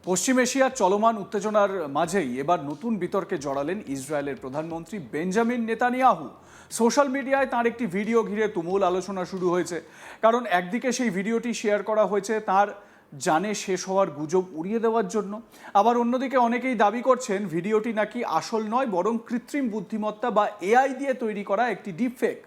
পশ্চিম এশিয়ার চলমান উত্তেজনার মাঝেই এবার নতুন বিতর্কে জড়ালেন ইসরায়েলের প্রধানমন্ত্রী বেঞ্জামিন নেতানিয়াহু। সোশ্যাল মিডিয়ায় তার একটি ভিডিও ঘিরে তুমুল আলোচনা শুরু হয়েছে, কারণ একদিকে সেই ভিডিওটি শেয়ার করা হয়েছে তার জানে শেষ হওয়ার গুজব উড়িয়ে দেওয়ার জন্য, আবার অন্যদিকে অনেকেই দাবি করছেন ভিডিওটি নাকি আসল নয়, বরং কৃত্রিম বুদ্ধিমত্তা বা এআই দিয়ে তৈরি করা একটি ডিপফেক।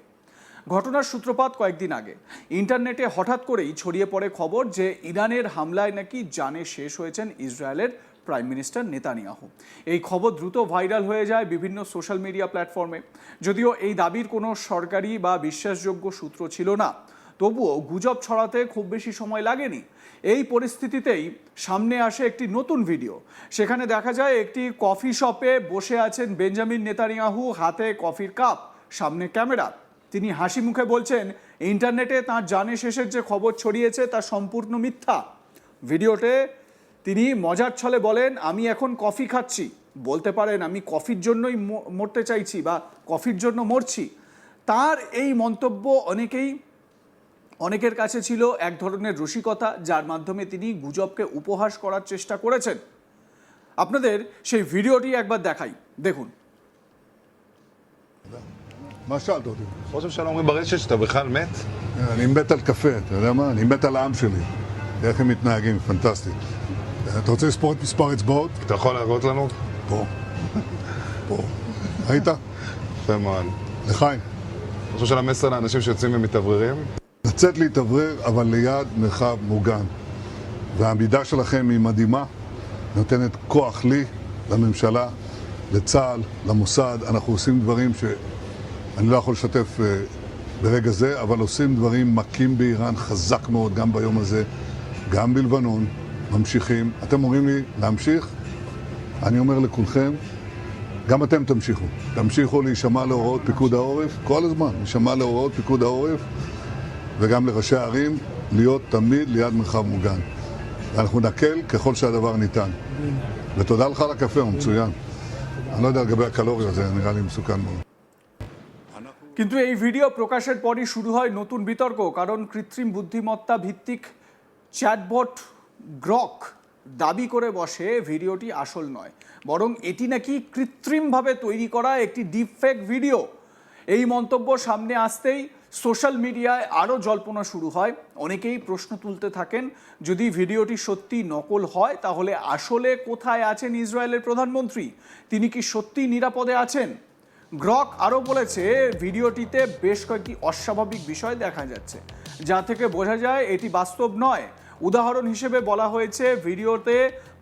ঘটনার সূত্রপাত কয়েকদিন আগে ইন্টারনেটে হঠাৎ করেই ছড়িয়ে পড়ে খবর যে ইরানের হামলায় নাকি জানে শেষ হয়েছেন ইসরায়েলের প্রাইম মিনিস্টার নেতানিয়াহু। এই খবর দ্রুত ভাইরাল হয়ে যায় বিভিন্ন সোশ্যাল মিডিয়া প্ল্যাটফর্মে। যদিও এই দাবির কোনো সরকারি বা বিশ্বাসযোগ্য সূত্র ছিল না, তবুও গুজব ছড়াতে খুব বেশি সময় লাগেনি। এই পরিস্থিতিতেই সামনে আসে একটি নতুন ভিডিও। সেখানে দেখা যায় একটি কফি শপে বসে আছেন বেঞ্জামিন নেতানিয়াহু, হাতে কফির কাপ, সামনে ক্যামেরা। তিনি হাসি মুখে বলছেন ইন্টারনেটে তাঁর জানে শেষের যে খবর ছড়িয়েছে তা সম্পূর্ণ মিথ্যা। ভিডিওতে তিনি মজার ছলে বলেন, আমি এখন কফি খাচ্ছি, বলতে পারেন আমি কফির জন্যই মরতে চাইছি বা কফির জন্য মরছি। তার এই মন্তব্য অনেকের কাছে ছিল এক ধরনের রসিকতা, যার মাধ্যমে তিনি গুজবকে উপহাস করার চেষ্টা করেছেন। আপনাদের সেই ভিডিওটি একবার দেখাই, দেখুন। מה שאלת אותי? ראש הממשלה אומרים ברשת שאתה בכלל מת? אני מת על קפה, אתה יודע מה? אני מת על העם שלי. איך הם מתנהגים, פנטסטי. אתה רוצה לספור את מספר אצבעות? אתה יכול להראות לנו? פה. פה. ראית? יפה מאוד. לחיים. ראש הממשלה מסר לאנשים שיוצאים ומתאווררים? לצאת להתאוורר, אבל ליד מרחב מוגן. והעמידה שלכם היא מדהימה, נותנת כוח לי, לממשלה, לצה"ל, למוסד. אנחנו עושים דברים אני לא יכול לשתף ברגע זה, אבל עושים דברים מכים באיראן חזק מאוד, גם ביום הזה, גם בלבנון, ממשיכים. אתם אומרים לי להמשיך? אני אומר לכולכם, גם אתם תמשיכו. תמשיכו להישמע להוראות פיקוד העורף, כל הזמן, להישמע להוראות פיקוד העורף, וגם לראשי הערים, להיות תמיד ליד מרחב מוגן. ואנחנו נקל ככל שהדבר ניתן. ותודה לך על הקפה, הוא מצוין. אני לא יודע לגבי הקלוריות, זה נראה לי מסוכן מאוד. কিন্তু এই ভিডিও প্রকাশের পরই শুরু হয় নতুন বিতর্ক, কারণ কৃত্রিম বুদ্ধিমত্তা ভিত্তিক চ্যাটবট গ্রক দাবি করে বসে ভিডিওটি আসল নয়, বরং এটি নাকি কৃত্রিমভাবে তৈরি করা একটি ডিপফেক ভিডিও। এই মন্তব্য সামনে আসতেই সোশ্যাল মিডিয়ায় আরও জল্পনা শুরু হয়। অনেকেই প্রশ্ন তুলতে থাকেন, যদি ভিডিওটি সত্যি নকল হয় তাহলে আসলে কোথায় আছেন ইসরায়েলের প্রধানমন্ত্রী? তিনি কি সত্যি নিরাপদে আছেন? গ্রক আরও বলেছে ভিডিওটিতে বেশ কয়েকটি অস্বাভাবিক বিষয় দেখা যাচ্ছে, যা থেকে বোঝা যায় এটি বাস্তব নয়। উদাহরণ হিসেবে বলা হয়েছে ভিডিওতে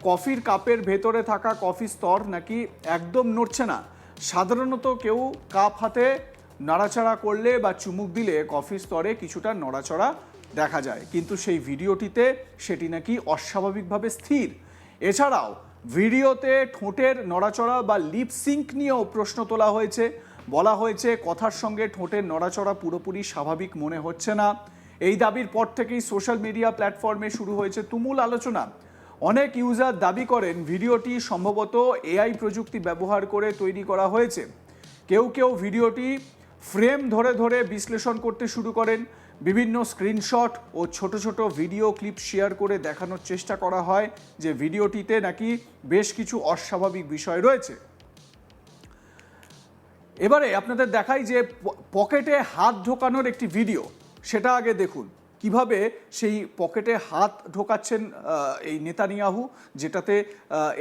কফির কাপের ভেতরে থাকা কফি স্তর নাকি একদম নড়ছে না। সাধারণত কেউ কাপ হাতে নাড়াচাড়া করলে বা চুমুক দিলে কফি স্তরে কিছুটা নড়াচড়া দেখা যায়, কিন্তু সেই ভিডিওটিতে সেটি নাকি অস্বাভাবিকভাবে স্থির। এছাড়াও ভিডিওতে ঠোঁটের নড়াচড়া বা লিপ সিঙ্ক নিয়েও প্রশ্ন তোলা হয়েছে। বলা হয়েছে কথার সঙ্গে ঠোঁটের নড়াচড়া পুরোপুরি স্বাভাবিক মনে হচ্ছে না। এই দাবির পর থেকেই সোশ্যাল মিডিয়া প্ল্যাটফর্মে শুরু হয়েছে তুমুল আলোচনা। অনেক ইউজার দাবি করেন ভিডিওটি সম্ভবত এআই প্রযুক্তি ব্যবহার করে তৈরি করা হয়েছে। কেউ কেউ ভিডিওটি ফ্রেম ধরে ধরে বিশ্লেষণ করতে শুরু করেন। বিভিন্ন স্ক্রিনশট ও ছোট ছোট ভিডিও ক্লিপ শেয়ার করে দেখানোর চেষ্টা করা হয় যে ভিডিওটিতে নাকি বেশ কিছু অস্বাভাবিক বিষয় রয়েছে। এবারে আপনাদের দেখাই যে পকেটে হাত ঢোকানোর একটি ভিডিও, সেটা আগে দেখুন কিভাবে সেই পকেটে হাত ঢোকাচ্ছেন এই নেতানিয়াহু, যেটাতে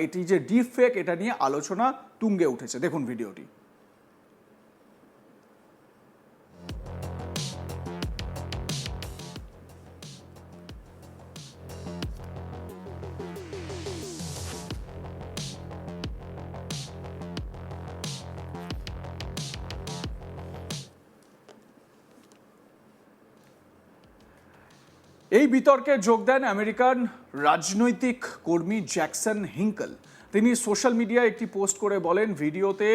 এটি যে ডিপফেক এটা নিয়ে আলোচনা তুঙ্গে উঠেছে। দেখুন ভিডিওটি। এই বিতর্কে যোগ দেন আমেরিকান রাজনৈতিক কর্মী জ্যাকসন হিঙ্কল। তিনি সোশ্যাল মিডিয়ায় একটি পোস্ট করে বলেন ভিডিওতে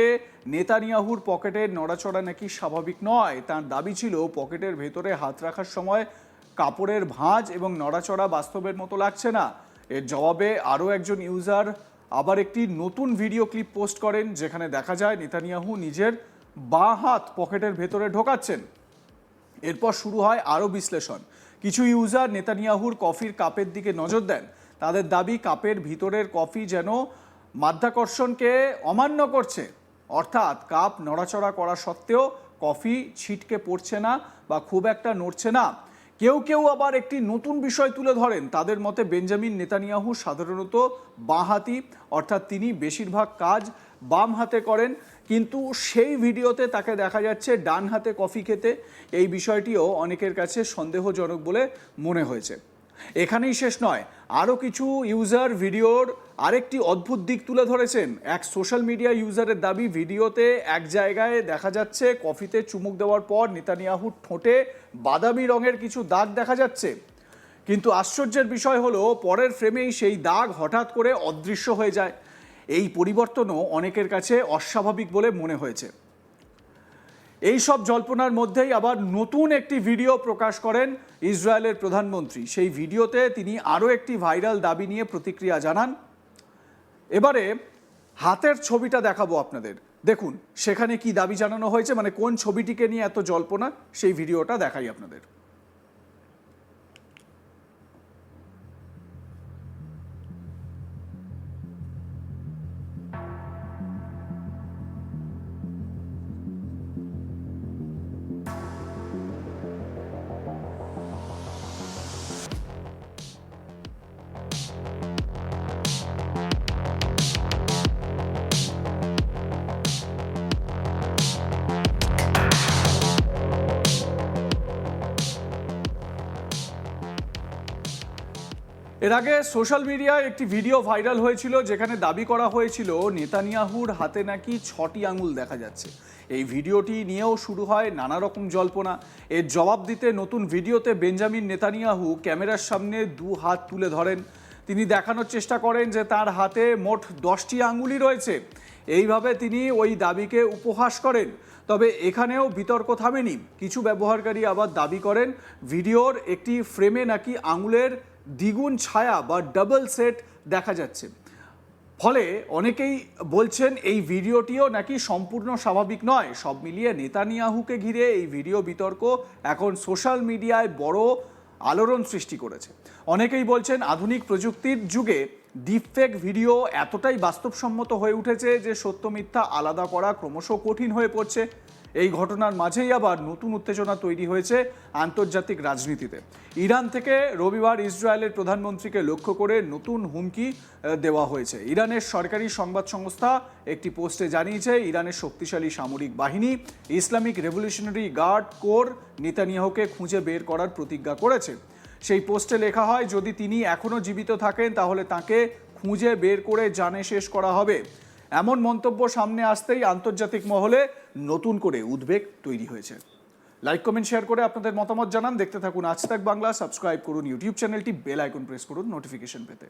নেতানিয়াহুর পকেটের নড়াচড়া নাকি স্বাভাবিক নয়। তার দাবি ছিল পকেটের ভেতরে হাত রাখার সময় কাপড়ের ভাঁজ এবং নড়াচড়া বাস্তবের মতো লাগছে না। এর জবাবে আরও একজন ইউজার আবার একটি নতুন ভিডিও ক্লিপ পোস্ট করেন, যেখানে দেখা যায় নেতানিয়াহু নিজের বাঁ হাত পকেটের ভেতরে ঢোকাচ্ছেন। এরপর শুরু হয় আরও বিশ্লেষণ। কিছু ইউজার নেতানিয়াহুর কফির কাপের দিকে নজর দেন। তাদের দাবি কাপের ভিতরের কফি যেন মাধ্যাকর্ষণকে অমান্য করছে, অর্থাৎ কাপ নড়াচড়া করা সত্ত্বেও কফি ছিটকে পড়ছে না বা খুব একটা নড়ছে না। কেউ কেউ আবার একটি নতুন বিষয় তুলে ধরেন। তাদের মতে বেঞ্জামিন নেতানিয়াহু সাধারণত বাঁহাতি, অর্থাৎ তিনি বেশিরভাগ কাজ বাম হাতে করেন, কিন্তু সেই ভিডিওতে তাকে দেখা যাচ্ছে ডান হাতে কফি খেতে। এই বিষয়টিও অনেকের কাছে সন্দেহজনক বলে মনে হয়েছে। এখানেই শেষ নয়, আরও কিছু ইউজার ভিডিওর আরেকটি অদ্ভুত দিক তুলে ধরেছেন। এক সোশ্যাল মিডিয়া ইউজারের দাবি, ভিডিওতে এক জায়গায় দেখা যাচ্ছে কফিতে চুমুক দেওয়ার পর নেতানিয়াহুর ঠোঁটে বাদামি রঙের কিছু দাগ দেখা যাচ্ছে, কিন্তু আশ্চর্যের বিষয় হলো পরের ফ্রেমেই সেই দাগ হঠাৎ করে অদৃশ্য হয়ে যায়। এই পরিবর্তনও অনেকের কাছে অস্বাভাবিক বলে মনে হয়েছে। এই সব জল্পনার মধ্যেই আবার নতুন একটি ভিডিও প্রকাশ করেন ইসরায়েলের প্রধানমন্ত্রী। সেই ভিডিওতে তিনি আরও একটি ভাইরাল দাবি নিয়ে প্রতিক্রিয়া জানান। এবারে হাতের ছবিটা দেখাবো আপনাদের, দেখুন সেখানে কি দাবি জানানো হয়েছে, মানে কোন ছবিটিকে নিয়ে এত জল্পনা, সেই ভিডিওটা দেখাই আপনাদের। এর আগে সোশ্যাল মিডিয়ায় একটি ভিডিও ভাইরাল হয়েছিল যেখানে দাবি করা হয়েছিল নেতানিয়াহুর হাতে নাকি 6টি আঙুল দেখা যাচ্ছে। এই ভিডিওটি নিয়েও শুরু হয় নানা রকম জল্পনা। এর জবাব দিতে নতুন ভিডিওতে বেঞ্জামিন নেতানিয়াহু ক্যামেরার সামনে 2 হাত তুলে ধরেন। তিনি দেখানোর চেষ্টা করেন যে তার হাতে মোট 10টি আঙুলই রয়েছে। এইভাবে তিনি ওই দাবিকে উপহাস করেন। তবে এখানেও বিতর্ক থামেনি। কিছু ব্যবহারকারী আবার দাবি করেন ভিডিওর একটি ফ্রেমে নাকি আঙুলের দ্বিগুণ ছায়া বা ডাবল সেট দেখা যাচ্ছে। ফলে অনেকেই বলছেন এই ভিডিওটিও নাকি সম্পূর্ণ স্বাভাবিক নয়। সব মিলিয়ে নেতানিয়াহুকে ঘিরে এই ভিডিও বিতর্ক এখন সোশ্যাল মিডিয়ায় বড় আলোড়ন সৃষ্টি করেছে। অনেকেই বলছেন আধুনিক প্রযুক্তির যুগে ডিপফেক ভিডিও এতটাই বাস্তবসম্মত হয়ে উঠেছে যে সত্য মিথ্যা আলাদা করা ক্রমশ কঠিন হয়ে পড়ছে। এই ঘটনার মাঝেই আবার নতুন উত্তেজনা তৈরি হয়েছে আন্তর্জাতিক রাজনীতিতে। ইরান থেকে রবিবার ইসরায়েলের প্রধানমন্ত্রীকে লক্ষ্য করে নতুন হুমকি দেওয়া হয়েছে। ইরানের সরকারি সংবাদ সংস্থা একটি পোস্টে জানিয়েছে ইরানের শক্তিশালী সামরিক বাহিনী ইসলামিক রেভলিউশনারি গার্ড কোর নেতানিয়াহুকে খুঁজে বের করার প্রতিজ্ঞা করেছে। সেই পোস্টে লেখা হয়, যদি তিনি এখনও জীবিত থাকেন তাহলে তাকে খুঁজে বের করে জানে শেষ করা হবে। এমন মন্তব্য সামনে আসতেই আন্তর্জাতিক মহলে নতুন করে উদ্বেগ তৈরি হয়েছে। লাইক কমেন্ট শেয়ার করে আপনাদের মতামত জানান। দেখতে থাকুন আজ তাক বাংলা। সাবস্ক্রাইব করুন ইউটিউব চ্যানেলটি, বেল আইকন প্রেস করুন নোটিফিকেশন পেতে।